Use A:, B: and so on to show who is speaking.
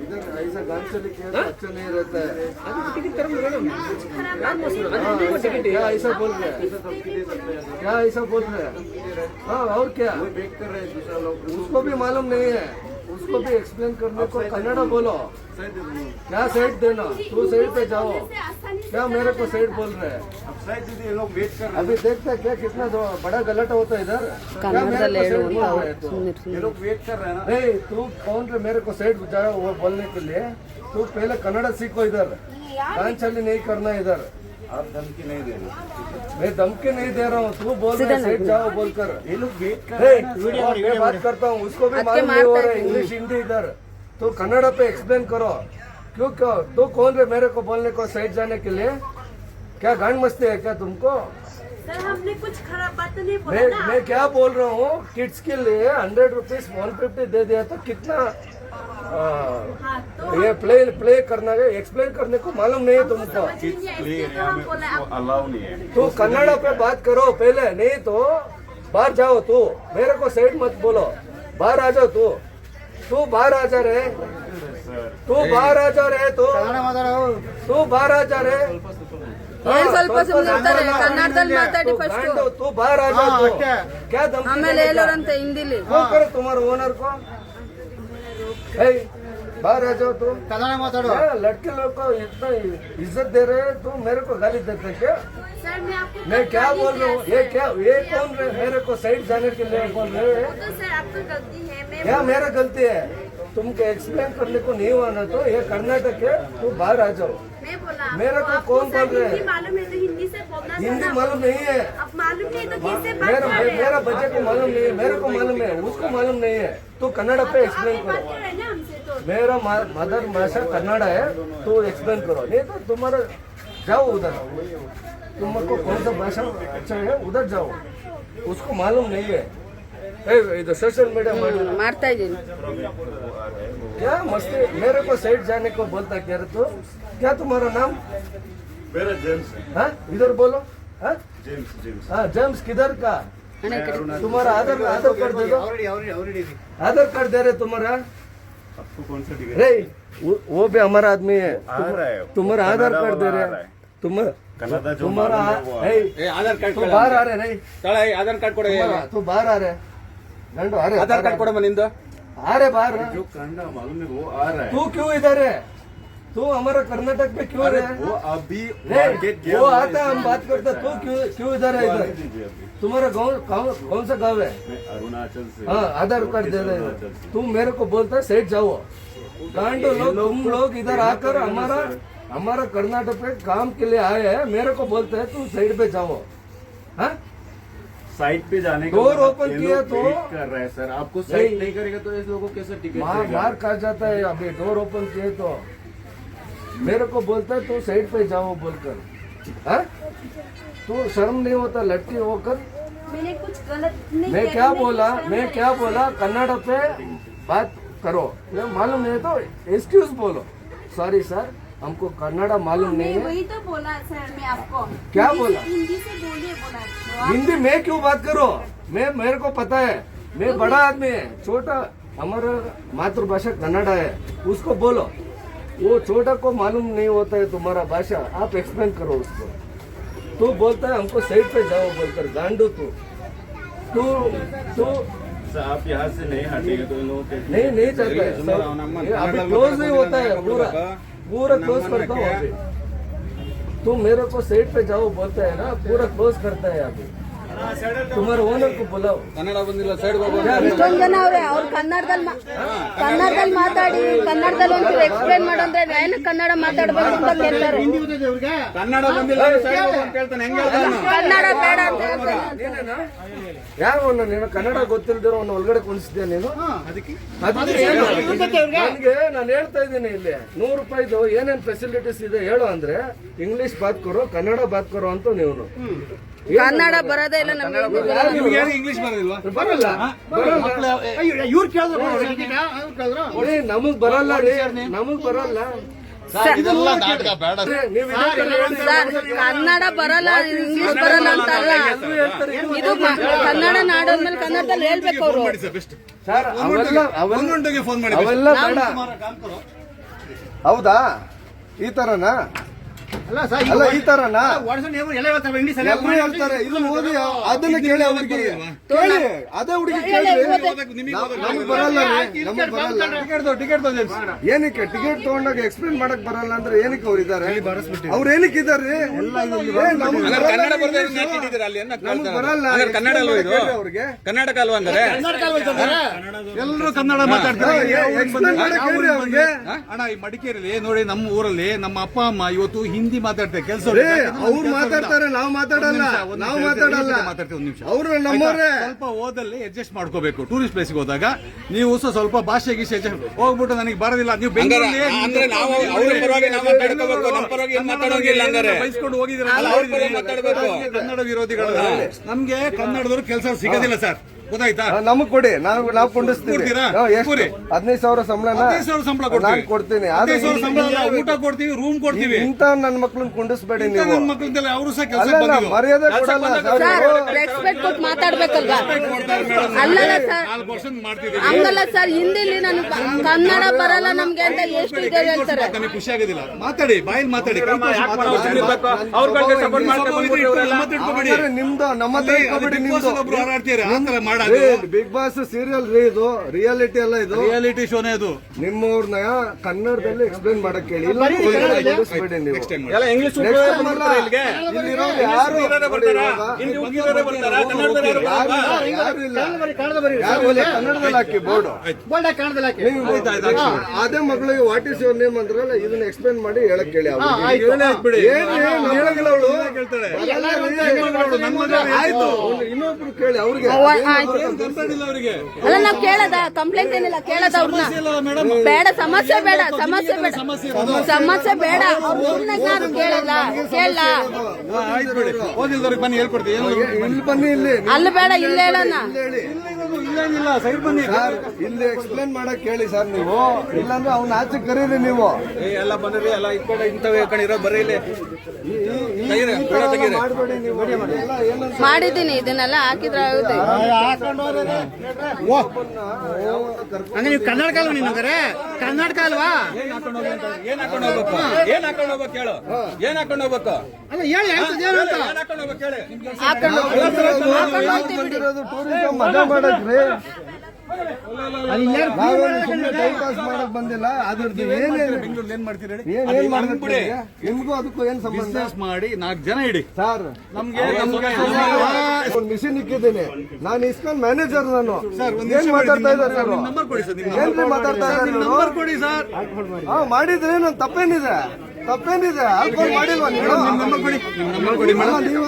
A: इधर ऐसा गांव चले किया तो अच्छा नहीं रहता है। क्या ऐसा बोल रहे हैं? क्या ऐसा बोल रहे हैं? हाँ और क्या वेट कर रहे हैं दूसरा लोग, उसको भी मालूम नहीं है, उसको भी एक्सप्लेन करने को कन्नड़ बोलो। क्या साइड देना, तू साइड पे जाओ, क्या मेरे को साइड बोल रहे हैं? ये लोग वेट कर रहे हैं, अभी देखते हैं क्या कितना बड़ा गलत होता है इधर। क्या मेरे को साइड बोल रहे हैं? तो ये लोग वेट कर रहे हैं ना। नहीं तू कौन रे मेरे को साइड जाओ वो बोलने के लिए? तू पहले कन्नड़ सीखो, इधर कान चली नहीं करना इधर। आप धमकी नहीं दे रहे, मैं धमकी नहीं दे रहा हूँ, तू बोल रहे साइड जाओ बोलकर। ये लोग वेट कर रहे हैं, मैं बात करता हूँ, उसको भी मालूम नहीं हो रहा है इंग्लिश हिंदी इधर। तो कन्नड़ पे एक्सप्लेन करो। क्यों तो कौन रे मेरे को बोलने को साइड जाने के लिए? क्या गांड मस्ती है क्या तुमको?
B: सर हमने कुछ खराब बात नहीं बोला ना।
A: मैं क्या बोल रहा हूँ, किड्स के लिए 100 रुपीज 150 दे दिया तो कितना तो ये प्ले करना है, एक्सप्लेन करने को मालूम नहीं है तुमको।
B: अलाउ नहीं है।
A: तो कन्नड़ पे बात करो पहले, नहीं तो बाहर जाओ। तू मेरे को साइड मत बोलो, बाहर आ जाओ। तू बाहर आ जा रे, तू बाहर आ जा रे, तू बाहर आ जा रे।
C: ಸ್ವಲ್ಪ ಸುಮ್ಮನಿರ್ತಾರೆ ಕನ್ನಡದಲ್ಲಿ ಮಾತಾಡಿ ಫಸ್ಟ್
A: तू बाहर आ जा। क्या धमकी
C: ಆಮೇಲೆ ಹೇಳೋರಂತೆ ಹಿಂದಿಲಿ
A: तुम्हारे ओनर को बाहर आ जाओ। तू
D: कन्नड़ माताड़ो।
A: लड़के लोग को इतना इज्जत दे रहे, तू मेरे को गाली देते क्या?
B: सर मैं आपको
A: मैं क्या बोल रहा हूँ, ये कौन मेरे को साइड जाने के लिए बोल रहे हैं?
B: तो सर आपकी गलती है।
A: क्या मेरा गलती है? तुमको एक्सप्लेन करने को नहीं आना तो ये कर्नाटक है, तू बाहर आ जाओ।
B: मैं बोला
A: मेरे को कौन बोल रहे हैं?
B: हिंदी मालूम है तो हिंदी से बोलना।
A: हिंदी मालूम नहीं है,
B: अब मालूम नहीं तो कैसे बात कर रहे हैं?
A: मेरा बच्चे को मालूम नहीं है, मेरे को मालूम है, उसको मालूम नहीं है। तू कन्नड़ पे एक्सप्लेन
B: बात
A: करो।
B: कर रहे हैं ना हमसे तो।
A: मेरा मदर भाषा कन्नड़ है, तो एक्सप्लेन करो। नहीं तो तुम्हारा जाओ उधर, तुमको कौन सा भाषा अच्छा है उधर जाओ, उसको मालूम नहीं है। इधर सोशल मीडिया
C: ಮಾಡ್ತಾ ಇದ್ದೀನಿ
A: क्या मस्ती मेरे को साइड जाने को बोलता क्या रे? तो क्या तुम्हारा नाम?
E: मेरा जेम्स है।
A: हाँ इधर बोलो। हाँ
E: जेम्स
A: हाँ जेम्स किधर का?
C: ಅಣ್ಣ ಈ ಕಡೆ
A: तुम्हारा आधार कार्ड दे दो, आधार कार्ड दे रहे तुम्हारा।
E: आपको कौन सा टिकट?
A: रे वो भी हमारा आदमी है,
E: आ रहा है
A: तुम्हारा आधार कार्ड दे रहे
E: रहा है।
A: तुम्हारा
E: जो
A: तुम्हारा
F: ಆಧಾರ್ ಕಾರ್ಡ್
A: तू बाहर आ रहे नहीं,
F: ಆಧಾರ್ ಕಾರ್ಡ್ ಕೊಡ
A: तू बाहर आ रहे गंडो आ रहे
F: ಆಧಾರ್ ಕಾರ್ಡ್ ಕೊಡಮ್ಮ ನಿಂದು
A: आ रहे बाहर।
E: जो कन्नड़ा मालूम है वो आ रहा है।
A: तू क्यों इधर है? तू हमारा कर्नाटक में क्यों
E: अरे
A: है?
E: वो अभी
A: रे,
E: मार्केट गया
A: वो
E: हुआ है,
A: आता हम बात करते, तू क्यों इधर है? इधर
E: दीजिए अभी।
A: तुम्हारा गाँव कौन सा गाँव है?
E: मैं अरुणाचल से।
A: हाँ आधार कार्ड दे रहे हो, तुम मेरे को बोलता है साइड जाओ। गांडो लोग तुम लोग इधर आकर हमारा कर्नाटक पे काम के लिए आए हैं, मेरे को बोलते हैं तुम साइड पे जाओ। हाँ
E: साइड पे जाने का
A: डोर
E: मतलब
A: ओपन
E: ये
A: किया
E: लोग
A: तो-
E: वेट कर रहे हैं सर। आपको साइड नहीं करेगा तो इस लोगों को कैसे टिकट देगा?
A: मार खा जाता है। अभी डोर ओपन किए तो मेरे को बोलता है तू साइड पे जाओ बोलकर। हाँ तू शर्म नहीं होता लड़की होकर?
B: मैंने कुछ गलत नहीं
A: मैं
B: किया।
A: क्या बोला, कन्नड़ पे बात करो। ये मालूम नहीं तो एक्सक्यूज बोलो, सॉरी सर हमको कन्नड़ मालूम नहीं
B: मैं
A: है।
B: वही तो बोला सर मैं आपको।
A: क्या
B: हिंदी
A: बोला?
B: से- हिंदी से बोलिए बोला।
A: हिंदी में क्यों बात करो? मेरे को पता है, मैं बड़ा आदमी है, छोटा हमारा मातृभाषा कन्नड़ है, उसको बोलो। वो छोटा को मालूम नहीं होता है तुम्हारा भाषा, आप एक्सप्लेन करो उसको। तू बोलता है हमको साइड पे जाओ बोलकर, गांडू तू
E: सर आप यहाँ से नहीं हटेंगे तो इन लोगों के
A: नहीं चाहता है सब, ये अभी क्लोज नहीं होता है, पूरा क्लोज करता हूँ अभी। तुम मेरे को साइड पे जाओ बोलता है ना, पूरा क्लोज करता है अभी। तुम्हारे ओनर को बुलाओ।
F: ಕನ್ನಡ ಬಂದಿಲ್ಲ ಸೈಡ್ ಹೋಗೋ
C: ಇಷ್ಟೊಂದು ಜನ ಅವ್ರೆ ಅವ್ರು ಕನ್ನಡದಲ್ಲಿ ಮಾತಾಡಿ ಕನ್ನಡದಲ್ಲಿ ಒಂಚೂರು ಎಕ್ಸ್ಪ್ಲೇನ್ ಮಾಡಂದ್ರೆ ಏನು ಕನ್ನಡ ಮಾತಾಡ್ಬೇಕು ಅಂತ ಕೇಳ್ತಾರೆ.
F: ಕನ್ನಡ ಬಂದಿಲ್ಲ ಸೈಡ್ ಹೋಗೋ ಅಂತ ಹೇಳ್ತಾನೆ ಹೆಂಗೆ ಹೇಳ್ತಾನೆ
C: ಕನ್ನಡ ಬೇಡ ಅಂತ ಹೇಳ್ತಾರೆ.
A: ನೀನೇನಾ? ಯಾವ ನೀನು ಕನ್ನಡ ಗೊತ್ತಿಲ್ದಿರೋ ಅವ್ನ ಒಳಗಡೆ ಕುಣಿಸಿದ್ಯಾ ನೀನು? ಅದಕ್ಕೆ ಏನು? ನನಗೆ ನಾನು ಹೇಳ್ತಾ ಇದ್ದೀನಿ ಇಲ್ಲಿ 100 ರೂಪಾಯಿದು ಏನೇನ್ ಫೆಸಿಲಿಟೀಸ್ ಇದೆ ಹೇಳು ಅಂದ್ರೆ ಇಂಗ್ಲಿಷ್ ಬಾತ್ ಕರೋ ಕನ್ನಡ ಬಾತ್ ಕರೋ ಅಂತ ನೀವು
C: ಕನ್ನಡ ಬರೋದೇ ಇಲ್ಲ ನಮ್ಗೆ.
F: ಇಂಗ್ಲಿಷ್ ಬರೋದಿಲ್ವಾ?
A: ಬರಲ್ಲ
D: ಇವ್ರು ಕೇಳಿದ್ರು
A: ನೋಡಿ, ನಮಗ್ ಬರಲ್ಲ ರೀ, ನಮಗ್ ಬರಲ್ಲ.
F: ಇದೆಲ್ಲ ನಾಟಕ ಬೇಡ
A: ನೀವು ಇದೇ ತರ ಹೇಳಿ.
C: ಸರ್ ಕನ್ನಡ ಬರಲ್ಲ ಇಂಗ್ಲಿಷ್ ಬರಲ್ಲ ಅಂತಲ್ಲ, ಇದು ಕನ್ನಡ ನಾಡೋದ್ಮೇಲೆ ಕನ್ನಡದಲ್ಲಿ ಹೇಳ್ಬೇಕು ಅವರು.
F: ಮಾಡಿ ಸರ್ ಬೆಸ್ಟ್
A: ಸರ್
F: ಗಂಟೆಗೆ ಫೋನ್ ಮಾಡಿ
A: ಅವೆಲ್ಲ ಬೇಡ. ಹೌದಾ ಈ ತರನಾ? ಅಲ್ಲ ಈ ತರನಾ ಎಲ್ರು ಹೇಳ್ತಾರೆ. ಇದನ್ನ ಓದಿ ಅದನ್ನ ಕೇಳಿ ಅವ್ರಿಗೆ ಕೇಳಿ. ಅದೇ ಹುಡುಗಿ ಕೇಳಿ. ನಮಗ್ ಬರಲ್ಲ ರೀ, ನಮಗ್ ಬರಲ್ಲ. ಏನಕ್ಕೆ ಟಿಕೆಟ್ ತಗೊಂಡಾಗ ಎಕ್ಸ್ಪ್ಲೇನ್ ಮಾಡಕ್ ಬರಲ್ಲ ಅಂದ್ರೆ ಏನಕ್ಕೆ ಅವ್ರು ಇದಾರೆ? ಅವ್ರು ಏನಕ್ಕೆ ಇದಾರೆ?
F: ಕನ್ನಡ ಬರ್ದೇ ಇರೋದು ಯಾಕೆ ಇಟ್ಟಿದ್ದೀರಾ ಅಲ್ಲಿ ಅನ್ನೋದು
A: ನಮಗ್
F: ಕೇಳ್ತಾರೆ.
A: ಬರಲ್ಲ.
F: ಹಂಗಾರೆ ಕನ್ನಡ ಅಲ್ವಾ ಇದು?
A: ಅವ್ರಿಗೆ
F: ಕರ್ನಾಟಕ ಅಲ್ವಾ ಹಂಗಾರೆ? ಎಲ್ಲರೂ ಕನ್ನಡ ಮಾತಾಡ್ತಾರೆ.
A: ಎಕ್ಸ್ಪ್ಲೇನ್ ಮಾಡಕ್ ಹೇಳ್ರಿ ಅವ್ರಿಗೆ.
F: ಅಣ್ಣ ಈ ಮಡಿಕೇರಿಯಲ್ಲಿ ನೋಡಿ, ನಮ್ಮ ಊರಲ್ಲಿ ನಮ್ಮ ಅಪ್ಪ ಅಮ್ಮ ಇವತ್ತು ಹಿಂದಿ ಮಾತಾಡ್ತಾರೆ. ಕೆಲಸ
A: ಅವ್ರು ಮಾತಾಡ್ತಾರೆ, ನಾವು ಮಾತಾಡಲ್ಲ. ನಾವು ಮಾತಾಡಲ್ಲ.
F: ಮಾತಾಡ್ತೀವಿ. ಒಂದು ನಿಮಿಷ.
A: ಅವ್ರು ನಮ್ಮವ್ರೆ.
F: ಸ್ವಲ್ಪ ಓದಲ್ಲಿ ಅಡ್ಜಸ್ಟ್ ಮಾಡ್ಕೋಬೇಕು. ಟೂರಿಸ್ಟ್ ಪ್ಲೇಸ್ಗೆ ಹೋದಾಗ ನೀವು ಸ್ವಲ್ಪ ಭಾಷೆ ಗೀಷೆ ಹೋಗ್ಬಿಟ್ಟು ನನಗೆ ಬರೋದಿಲ್ಲ, ನೀವು ಬೆಂಗಳೂರಲ್ಲಿ ಬೈಸ್ಕೊಂಡು ಹೋಗಿದ್ರೆ ಕನ್ನಡ ವಿರೋಧಿಗಳು. ನಮ್ಗೆ ಕನ್ನಡದವ್ರು ಕೆಲಸ ಸಿಗೋದಿಲ್ಲ ಸರ್, ಗೊತ್ತಾಯ್ತಾ?
A: ನಮಗ್ ಕೊಡಿ, ನಾವು ಕೊಂಡಿಸ್ತೀವಿ.
F: ಕೊಡ್ತೀರಾ?
A: 15,000 ಸಂಬಳ
F: 15,000 ಸಂಬಳ
A: ನಾನು ಕೊಡ್ತೀನಿ.
F: 15,000 ಸಂಬಳ ಅಲ್ಲ, ಊಟ ಕೊಡ್ತೀವಿ, ರೂಮ್ ಕೊಡ್ತೀವಿ.
A: ಇಂತ ನನ್ನ ಮಕ್ಳನ್ನ ಕೊಂಡಿಸ್ಬೇಡಿ ನೀವು.
F: ನನ್ನ ಮಕ್ಕಳಿಂದಲೇ ಅವರು ಸಹ ಕೆಲಸ
A: ಅಲ್ಲ ಮರ್ಯಾದೆ ಕೊಡಲ್ಲ
C: ಸರ್ ರೆಸ್ಪೆಕ್ಟ್ ಕೊಟ್ಟು ಮಾತಾಡ್ಬೇಕಲ್ವಾ? ಅಲ್ಲಲ್ಲ ಸರ್,
F: 4% ಮಾಡ್ತಿದ್ದೀವಿ.
C: ಹಂಗಲ್ಲ ಸರ್, ಹಿಂದಿಲಿ ನಾನು ಕನ್ನಡ ಬರಲ್ಲ ನಮ್ಗೆ ಅಂತ ಎಷ್ಟು ಇದೆ ಹೇಳ್ತಾರೆ.
F: ನಮಗೆ ಖುಷಿ ಆಗೋದಿಲ್ಲ. ಮಾತಾಡಿ, ಬಾಯಲ್ಲಿ ಮಾತಾಡಿ.
A: ಹಾಗಾದ್ರೆ ನಿಮ್ದು ನಮ್ಮ ಹತ್ರ ಇಟ್ಕೊಬಿಡಿ. ನಿಮ್ದು
F: ಒಬ್ರು ಹಾರಾಡ್ತೀರಾ ಆ ಥರ ಮಾಡೋದು.
A: ಬಿಗ್ ಬಾಸ್ ಸೀರಿಯಲ್ ರೀ ಇದು, ರಿಯಾಲಿಟಿ ಅಲ್ಲ ಇದು.
F: ರಿಯಾಲಿಟಿ ಶೋನೇ ಅದು.
A: ನಿಮ್ಮವ್ರನ್ನ ಕನ್ನಡದಲ್ಲಿ ಎಕ್ಸ್ಪ್ಲೇನ್ ಮಾಡಕ್ ಹೇಳಿ. ಇಲ್ಲ ಕೊಂಡಿಸ್ಬೇಡಿ ನೀವು.
F: ನೆಕ್ಸ್ಟ್ ಟೈಮ್
A: Next time ಅಲ್ಲ. ಇಲ್ಲಿರೋರು ಯಾರು ಯಾರು ಇಲ್ಲ. ಯಾರು ಇಲ್ಲ. ಕನ್ನಡದಲ್ಲಿ ಹಾಕಿ ಬೋರ್ಡ್. ಅದೇ ಮಗಳಿಗೆ ವಾಟ್ ಇಸ್ ಯುವರ್ ನೇಮ್ ಅಂದ್ರಲ್ಲ, ಇದನ್ನ ಎಕ್ಸ್ಪ್ಲೇನ್ ಮಾಡಿ ಹೇಳಕ್ ಹೇಳಿ. ಆಯ್ತು, ಇನ್ನೊಬ್ರು ಕೇಳಿ ಅವ್ರಿಗೆ.
C: ಅಲ್ಲ ನಾವ್ ಕೇಳದ ಕಂಪ್ಲೇಂಟ್ ಏನಿಲ್ಲ, ಕೇಳದ ಅವ್ರನ್ನ ಬೇಡ, ಸಮಸ್ಯೆ ಬೇಡ, ಸಮಸ್ಯೆ ಬೇಡ, ಸಮಸ್ಯೆ ಬೇಡ. ಅವ್ರು ಕೇಳಲ್ಲ, ಕೇಳಲ್ಲ.
F: ಓದಿಲ್ದವ್ರಿಗೆ ಬನ್ನಿ ಹೇಳ್ಕೊಡ್ತೀವಿ.
A: ಇಲ್ಲಿ ಬನ್ನಿ, ಇಲ್ಲಿ
C: ಅಲ್ಲಿ ಬೇಡ, ಇಲ್ಲಿ ಹೇಳೋಣ.
F: ಇಲ್ಲೇನಿಲ್ಲ, ಸೈಡ್ ಬನ್ನಿ.
A: ಸರ್ ಇಲ್ಲಿ ಎಕ್ಸ್ಪ್ಲೇನ್ ಮಾಡಕ್ ಹೇಳಿ ಸರ್ ನೀವು. ಇಲ್ಲಾಂದ್ರೆ ಅವ್ನ ಆಚೆ ಕರೀರಿ ನೀವು.
F: ಎಲ್ಲ ಬಂದ್ರಿ, ಎಲ್ಲ ಇಟ್ಕೊಂಡು ಇಂಥವೇ ಕಣಿರೋ ಬರೀ ಇಲ್ಲಿ
A: ಮಾಡಬೇಡಿ ನೀವು. ಎಲ್ಲ ಏನಂತ
C: ಮಾಡಿದ್ದೀನಿ, ಇದನ್ನೆಲ್ಲ ಹಾಕಿದ್ರೆ ಆಗುತ್ತೆ.
D: ಹಂಗ ನೀವು ಕರ್ನಾಟಕ ಅಲ್ವಾ? ನೀನು ಕರ್ನಾಟಕ ಅಲ್ವಾ?
F: ಏನ್ ಹಾಕೊಂಡು ಹೋಗ್ಬೇಕು? ಏನ್ ಹಾಕೊಂಡು ಹೋಗ್ಬೇಕು ಹೇಳು? ಏನ್ ಹಾಕೊಂಡು ಹೋಗ್ಬೇಕು?
D: ಅಲ್ಲ ಹೇಳಿ, ಏನು ಅಂತ
F: ಏನ್ ಹಾಕೊಂಡು ಹೋಗ್ಬೇಕು ಹೇಳಿ?
C: ಹಾಕೊಂಡು
A: ಬಂದಿರೋದು ಟೂರಿಸಂ ಮಜಾ ಮಾಡಕ್ರಿ. ನಾವೇನು ಸುಮ್ಮನೆ ಟೈಮ್ ಪಾಸ್ ಮಾಡಕ್ ಬಂದಿಲ್ಲ. ಅದ್ರದ್ದು ಏನೇನು
F: ಬೆಂಗಳೂರಲ್ಲಿ ಏನ್ ಮಾಡ್ತೀರಿ ಹೇಳಿ?
A: ಏನ್ ಮಾಡ್ಬಿಡಿ. ನಿಮ್ಗೂ ಅದಕ್ಕೂ ಏನ್ ಸಂಬಂಧ?
F: ಬಿಸ್ನೆಸ್ ಮಾಡಿ 4 ಜನ ಇಡಿ.
A: ಸರ್
F: ನಮ್ಗೆ
A: ಒಂದು ಮಿಷನ್ ಇಕ್ಕಿದ್ದೀನಿ ನಾನು. ಇಸ್ಕಾನ್ ಮ್ಯಾನೇಜರ್ ನಾನು.
F: ಒಂದ್
A: ಏನ್ ಮಾತಾಡ್ತಾ ಇದ್ದಾರೆ ಸರ್?
F: ನಂಬರ್ ಕೊಡಿ ಸರ್.
A: ಏನ್ರಿ ಮಾತಾಡ್ತಾ ಇದ್ದಾರೆ?
F: ನಂಬರ್ ಕೊಡಿ ಸರ್.
A: ಮಾಡಿದ್ರೆ ನನ್ ತಪ್ಪೇನಿದೆ? ತಪ್ಪೇನಿದೆ? ಆಲ್ಕೋಹಾಲ್ ಮಾಡಿಲ್ವಾ ನೀವು?
F: ನಂಬರ್ ಕೊಡಿ. ನಂಬರ್ ಕೊಡಿ ಮೇಡಮ್.
A: ನೀವು